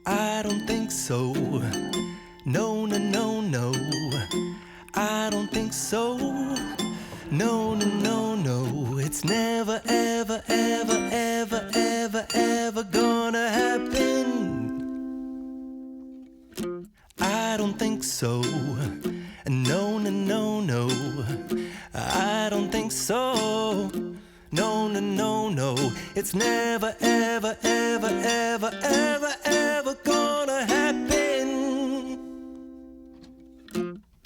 I don't think so. No, no, no, no. I don't think so. No, no, no, no. It's never, ever, ever, ever, ever, ever gonna happen. I don't think so. No, no, no, no. I don't think so. No, no, no, no. It's never, ever, ever, ever, ever, ever gonna happen.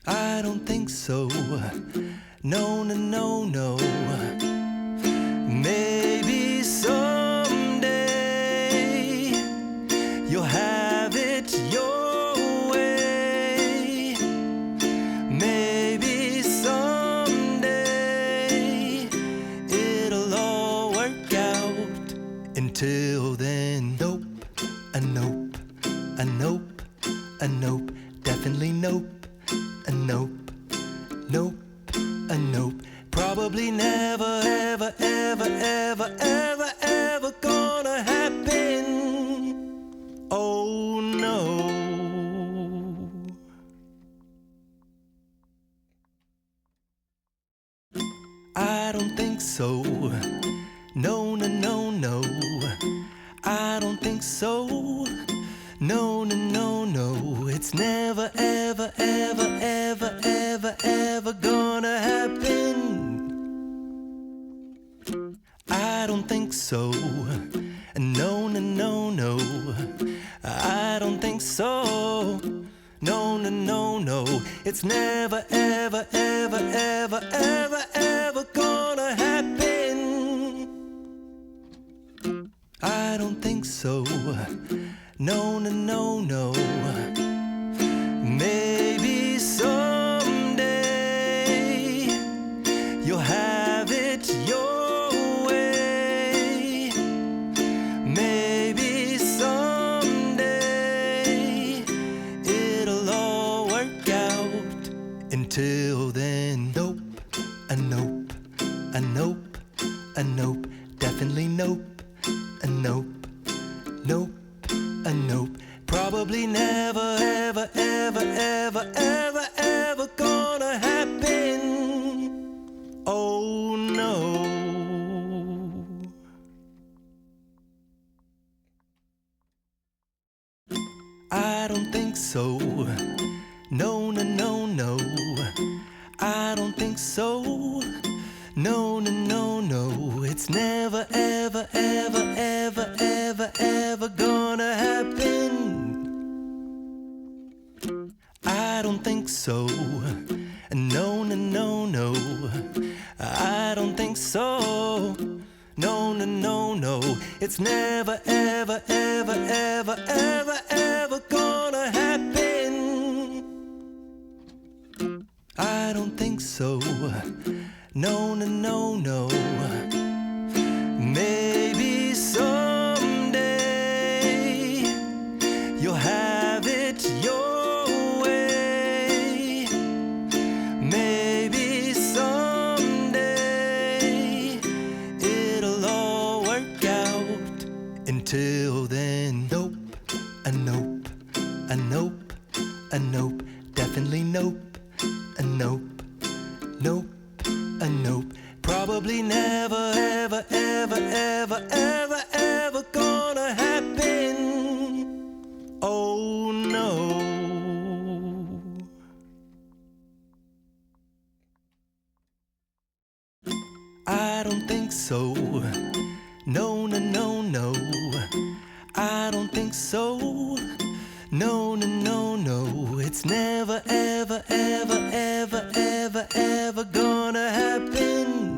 I don't think so. No, no, no, no. Maybe someday you'll have it your way. Maybe someday it'll all work out. Until then, nope, a nope, a nope, a nope, definitely nope, a nope, nope, a nope. Probably never, ever, ever, ever, ever, ever gonna happen. Oh no. I don't think so. No, no, no, no. I don't think so. No, no, no, no. It's never, ever, ever, ever, ever, ever gonna happen. I don't think so. No, no, no, no. I don't think so. No, no, no, no. It's never, ever, ever, ever, ever, ever gonna happen. I don't think so. No, no, no, no. Maybe someday you'll have it your way. Maybe someday it'll all work out. Until then, nope, a nope, a nope, a nope, definitely nope, a nope, nope, a nope. Probably never, ever, ever, ever, ever, ever gonna happen. Oh no. I don't think so. No, no, no, no. I don't think so. No, no, no, no. It's never, ever, ever, ever, ever, ever gonna happen. I don't think so. No, no, no, no. I don't think so. No, no, no, no. It's never, ever, ever, ever, ever, ever gonna happen. I don't think so. No, no, no, no. Maybe someday you'll have it your way. Maybe someday it'll all work out. Until then, nope, a nope, a nope, a nope, definitely nope, a nope, nope, a nope. Probably never, ever, ever, ever, ever, ever gonna happen. Oh no. I don't think so. No, no, no, no. I don't think so. No, no, no, no. It's never, ever, ever, ever, ever, ever gonna happen.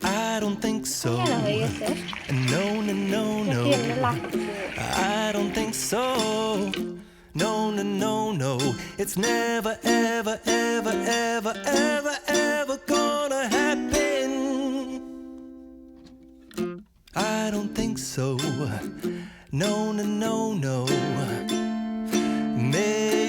I don't think so. No, no, no, no. I don't think so. No, no, no, no. It's never, ever, ever, ever, ever, ever gonna happen. I don't think so. No, no, no, no. Maybe